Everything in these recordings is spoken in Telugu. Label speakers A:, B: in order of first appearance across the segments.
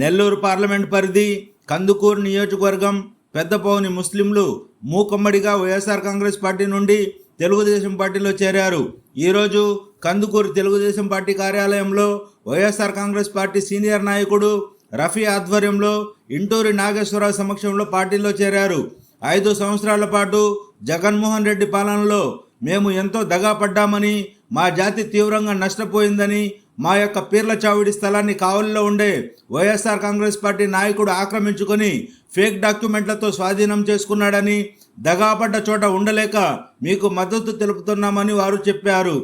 A: నెల్లూరు పార్లమెంట్ పరిధి కందుకూరు నియోజకవర్గం పెద్దపౌని ముస్లింలు మూకమ్మడిగా వైఎస్ఆర్ కాంగ్రెస్ పార్టీ నుండి తెలుగుదేశం పార్టీలో చేరారు. ఈరోజు కందుకూరు తెలుగుదేశం పార్టీ కార్యాలయంలో వైఎస్ఆర్ కాంగ్రెస్ పార్టీ సీనియర్ నాయకుడు రఫీ ఆధ్వర్యంలో ఇంటూరి నాగేశ్వరరావు సమక్షంలో పార్టీలో చేరారు. 5 సంవత్సరాల పాటు జగన్మోహన్ రెడ్డి పాలనలో మేము ఎంతో దగాపడ్డామని, మా జాతి తీవ్రంగా నష్టపోయిందని, మా యొక్క పీర్ల చావిడి స్థలాన్ని కావలిలో ఉండే వైఎస్ఆర్ కాంగ్రెస్ పార్టీ నాయకుడు ఆక్రమించుకొని ఫేక్ డాక్యుమెంట్లతో స్వాధీనం చేసుకున్నాడని, దగాపడ్డ చోట ఉండలేక మీకు మద్దతు తెలుపుతున్నామని వారు చెప్పారు.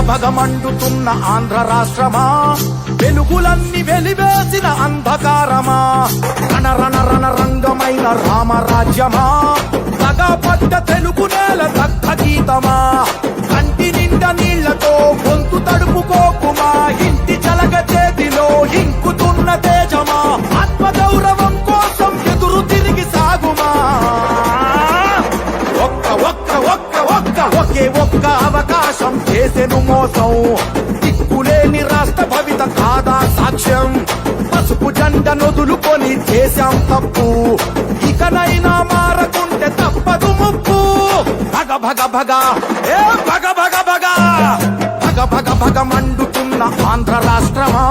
B: భగమండుతున్న ఆంధ్ర రాష్ట్రమా, వెలుగులన్నీ వెలివేసిన అంధకారమా, రణరణ రణరంగమైన రామరాజ్యమా, సగపడ్డ తెలుగు నేల దగ్ధ గీతమా, కంటి నిండా నీళ్లతో గొంతు తడుపుకోకుమా, ఇంటి చలగ చేతిలో ఇంకుతున్న తేజమా, ఆత్మగౌరవం కోసం ఎదురు తిరిగి సాగుమా, ఒకే ఒక్క అవకాశం చేసెను మోసం, దిక్కులేని రాష్ట్ర భవిత కాదా సాక్ష్యం, పసుపు జెండ నొదులుకొని చేశాం తప్పు, ఇకనైనా మారకుంటే తప్పదు ముప్పు, భగ భగ భగ ఏ భగ భగ భగ భగ భగ భగ మండుతున్న ఆంధ్ర రాష్ట్రమా,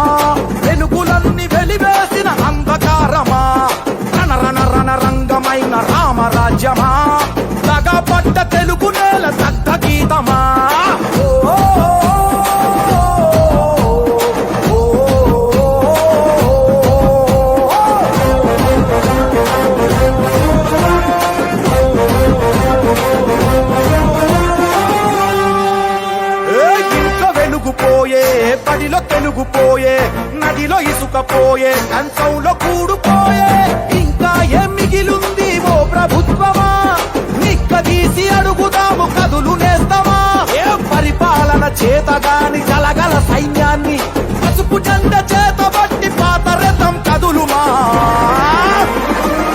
B: వెలుగులన్నీ వెలివేసిన అంధకారమా, రణ రణ రణ రంగమైన రామరాజ్యమా, పడ్డ తెలుగు నేల దగ్ధ గీతమా, ఇంట్లో వెలుగుపోయే, బడిలో తెలుగుపోయే, నదిలో ఇసుకపోయే, కంచంలో కూడుపోయే, ఇంకా ఏం మిగిలుంది ఓ ప్రభుత్వమా, తీసి అడుగుదాము కదులు నేస్తామా, ఏ పరిపాలన చేతగాని జలగల సైన్యాన్ని పసుపు జెండ చేతబట్టి పాత రథం కదులుమా,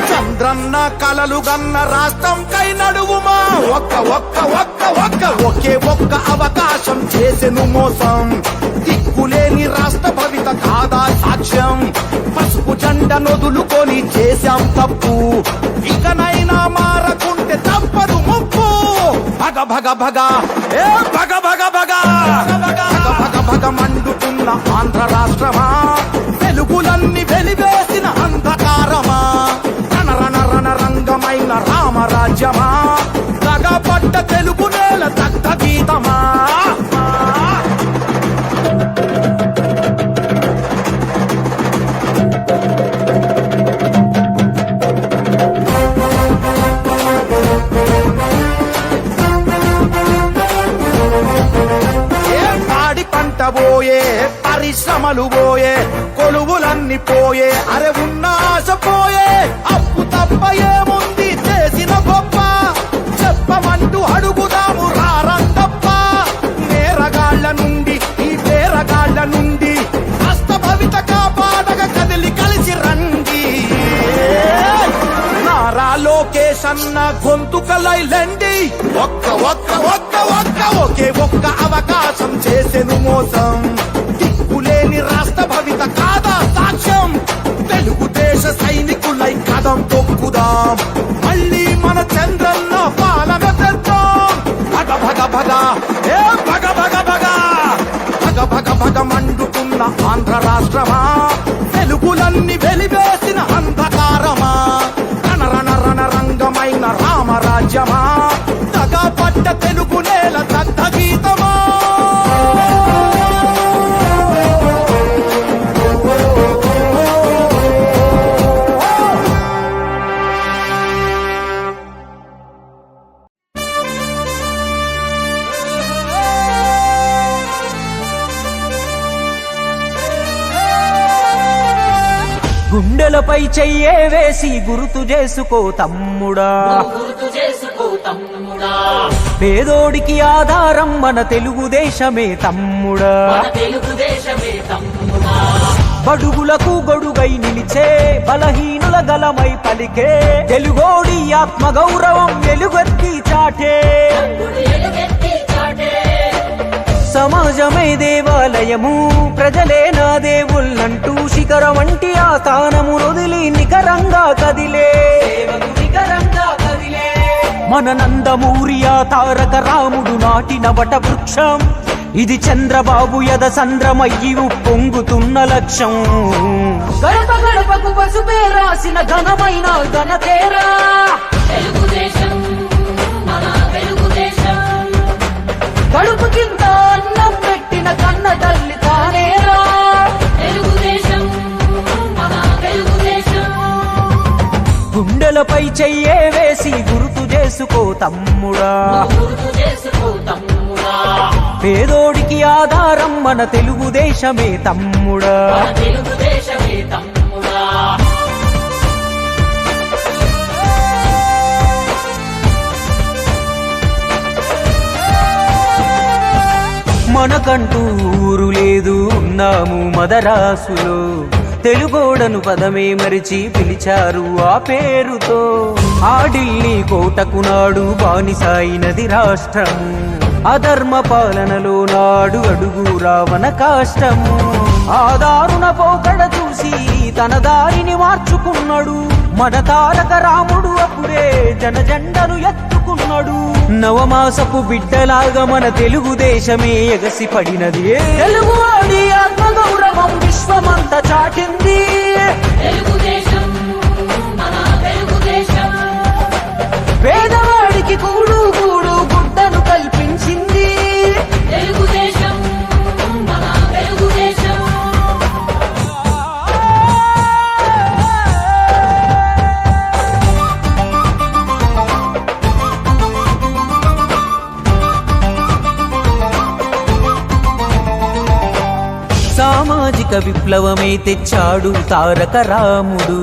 B: చంద్రన్న కలలు గన్న రాష్ట్రం కై నడువుమా, ఒకే ఒక్క అవకాశం చేసెను మోసం, దిక్కులేని రాష్ట్ర భవిత కాదా సాక్ష్యం, పసుపు జెండ నొదులుకొని చేశాం తప్పు, ఇకనైనా మారకుంటే తప్పదు ముప్పు, భగ భగ భగ ఏ భగ భగ భగ భగ భగ భగ మండుతున్న ఆంధ్ర రాష్ట్రమా, వెలుగులన్నీ వెలివేసిన అంధకారమా, రణ రణ రణ రంగమైన రామరాజ్యమా, దగపడ్డ తెలుగు నేల దగ్ధ గీతమా, పోయే పరిశ్రమలు పోయే, కొలువులన్నీ పోయే, అరే ఉన్న ఆశ పోయే, అప్పు తప్ప ఏముంది చేసిన గొప్ప, చెప్పమంటూ అడుగుదాము రారందప్ప, నేరగాళ్ల నుండి ఈ పేరగాళ్ల నుండి హస్త భవిత కాపాడగ కదిలి కలిసి రండి, నారా లోకేష్ అన్న గొంతుకలైలండి, ఒకే ఒక్క అవకాశం చేసెను మోసం, దిక్కులేని రాష్ట్ర భవిత కాదా సాక్ష్యం, తెలుగుదేశ సైనికులై కదం తొక్కుదాం, మళ్ళీ మన చంద్రన్న పాలన తెద్దాం, భగ భగ భగ ఏ భగ భగ భగ భగ భగ భగ మండుతున్న ఆంధ్ర రాష్ట్రమా, వెలుగులన్నీ వెలివేసిన అంధకారమా, రణ రణ రణ రంగమైన రామరాజ్యమా, దగపడ్డ తెలుగు నేల దగ్ధ గీతమా.
C: గుండెలపై చెయ్యే వేసి గుర్తు చేసుకో తమ్ముడా, పేదోడికి ఆధారం మన తెలుగుదేశమే తమ్ముడా, బడుగులకు గొడుగై నిలిచే బలహీనుల గలమై పలికే తెలుగోడి ఆత్మగౌరవం వెలుగెత్తి చాటే. సమాజమే దేవాలయము, ప్రజలే నా దేవుళ్ళంటూ శిఖరం వంటి ఆ స్థానము వదిలి నికరంగా కదిలే మన నందమూరి ఆ తారక రాముడు నాటిన వట వృక్షం. ఇది చంద్రబాబు యద సంద్రమయ్యి పొంగుతున్న లక్ష్యం. గడప గడపకు పసుపే రాసిన ఘనమైన ఘనతేరా తెలుగుదేశం, మన తెలుగుదేశం. కడుపు కింద అన్నం పెట్టిన కన్న తల్లి తానేరా తెలుగుదేశం, మన తెలుగుదేశం. గుండెలపై చెయ్యే వేసి గుర్తు చేసుకో తమ్ముడా, పేదోడికి ఆధారం మన తెలుగుదేశమే తమ్ముడా. మనకంటూ ఊరు లేదు, ఉన్నాము మదరాసులో. తెలుగోడను పదమే మరిచి పిలిచారు ఆ పేరుతో. ఆ ఢిల్లీ కోటకు నాడు బానిసాయినది రాష్ట్రము. అధర్మ పాలనలో నాడు అడుగు రావణ కాష్టము. ఆ దారుణ పోకడ చూసి తన దారిని మార్చుకున్నాడు మన తారక రాముడు. అప్పుడే జనజెండను ఎత్తుకున్నాడు. నవమాసపు బిడ్డలాగా మన తెలుగుదేశమే ఎగసి పడినది. తెలుగువాడి ఆత్మగౌరవం విశ్వమంతా చాటింది. పేదవాడికి కూడు కూడు గుడ్డను కల్పించింది. తెలుగుదేశం, మన తెలుగుదేశం. సామాజిక విప్లవమే తెచ్చాడు తారక రాముడు.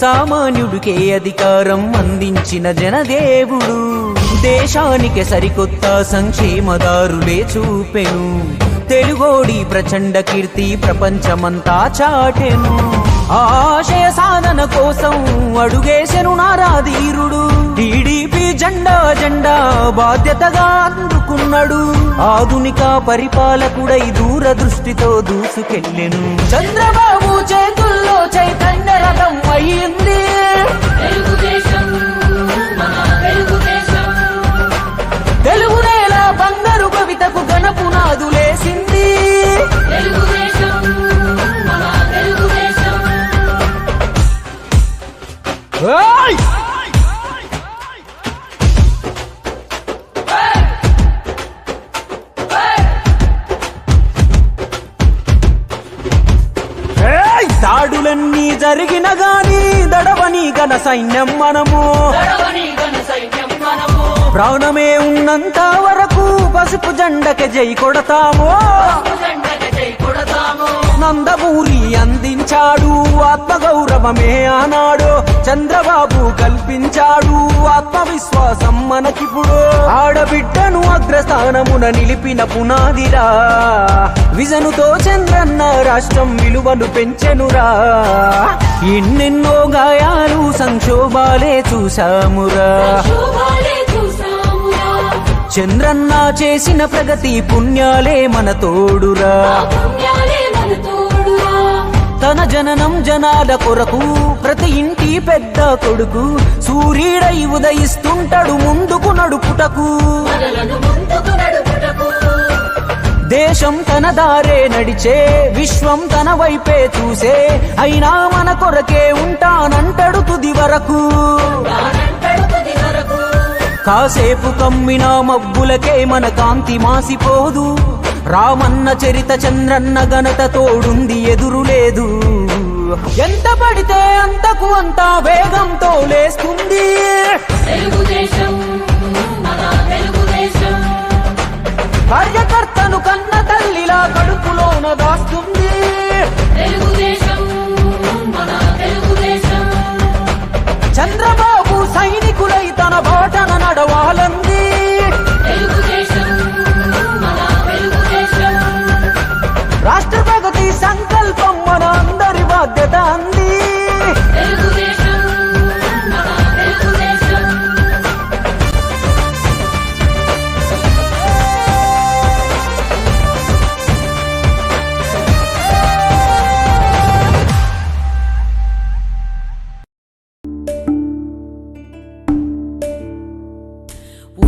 C: సామాన్యుడికే అధికారం అందించిన జనదేవుడు. దేశానికి సరికొత్త సంక్షేమదారులే చూపెను. తెలుగోడి ప్రచండ కీర్తి ప్రపంచమంతా చాటెను. ఆశయ సాధన కోసం అడుగేసెను నారాధీరుడు. టీడీపీ జెండా జెండా బాధ్యతగా అందుకున్నాడు. ఆధునిక పరిపాలకుడై దూరదృష్టితో దూసుకెళ్ళెను. చంద్రబాబు చేతుల్లో చైతన్య రథం అయ్యింది. తెలుగు నేల బంగారు కవితకు గణపునాదులేసింది. దాడులన్నీ జరిగిన గాని దడవని ఘన సైన్యం మనము. ప్రాణమే ఉన్నంత వరకు పసుపు జెండకి జై కొడతాము. నందమూరి అందించాడు ఆత్మగౌరవమే ఆనాడు. చంద్రబాబు కల్పించాడు ఆత్మవిశ్వాసం మనకిప్పుడు. ఆడబిడ్డను అగ్రస్థానమున నిలిపిన పునాదిరా. విజనుతో చంద్రన్న రాష్ట్రం విలువను పెంచెనురా. ఎన్నెన్నో గాయాలు సంక్షోభాలే చూసామురా. చంద్రన్న చేసిన ప్రగతి పుణ్యాలే మన తోడురా. తన జననం జనాల కొరకు ప్రతి ఇంటి పెద్ద కొడుకు సూర్యుడై ఉదయిస్తుంటాడు ముందుకు నడుపుటకు. దేశం తన దారే నడిచే, విశ్వం తన వైపే చూసే, అయినా మన కొరకే ఉంటానంటాడు తుది వరకు. కాసేపు కమ్మిన మబ్బులకే మన కాంతి మాసిపోదు. రామన్న చరిత చంద్రన్న ఘనత తోడుంది ఎదురులేదు. ఎంత పడితే అంతకు అంత వేగంతో లేస్తుంది. కార్యకర్తను కన్న తల్లిలా కడుపులోన దాస్తుంది. తెలుగుదేశం, మన తెలుగుదేశం. తన బాటన నడవాలంది. రాష్ట్ర ప్రగతి సంకల్పం మన అందరి బాధ్యత అంది.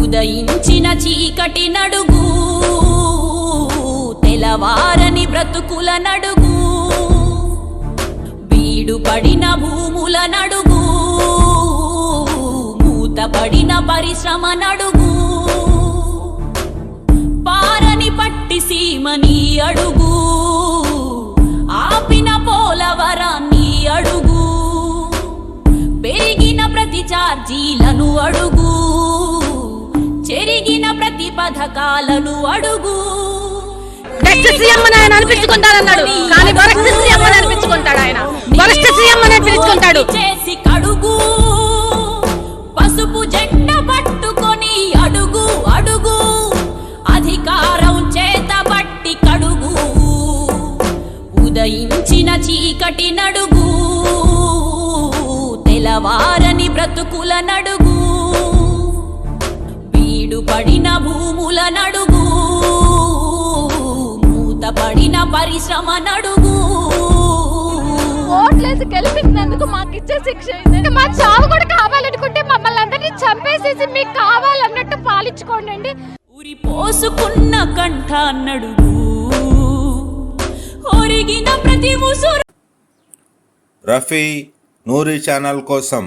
D: ఉదయించిన చీకటి నడుగు, తెలవారని బ్రతుకుల నడుగు, బీడు పడిన భూముల నడుగు, మూతపడిన పరిశ్రమ నడుగు, పారని పట్టి సీమని అడుగు, ఆపిన పోలవరాన్ని అడుగు, పెరిగిన ప్రతి ఛార్జీలను అడుగు, చెరిగిన ప్రతి పథకాలను అడుగు.
E: బెస్ట్ సీఎం అని ఆయన అనిపించుకుంటాడన్నాడు, కానీ వరస్ట్ సీఎం అని అనిపించుకుంటాడు. ఆయన వరస్ట్ సీఎం అని అనిపించుకుంటాడు.
D: చేసి కడుగు, పసుపు జెండ పట్టుకొని అడుగు అడుగు, అధికారం చేత పట్టి కడుగు, ఉదయించిన చీకటి నడుగు, తెలవారని బ్రతుకుల నడుగు, పడిన భూముల నడుగు, మూతపడిన పరిశ్రమ నడుగు.
F: ఓట్లేసి గెలిపించినందుకు మాకు ఇచ్చే శిక్ష ఏంటంటే మా చావు కూడా కావాలనుకుంటే మమ్మల్ని అందరినీ చంపేసేసి మీకు కావాలన్నట్టు పాలించుకోండి.
D: ఉరి పోసుకున్న కంఠ నడుగు, ఒరిగిన ప్రతి ముసురు.
A: రఫీ నూరి ఛానల్ కోసం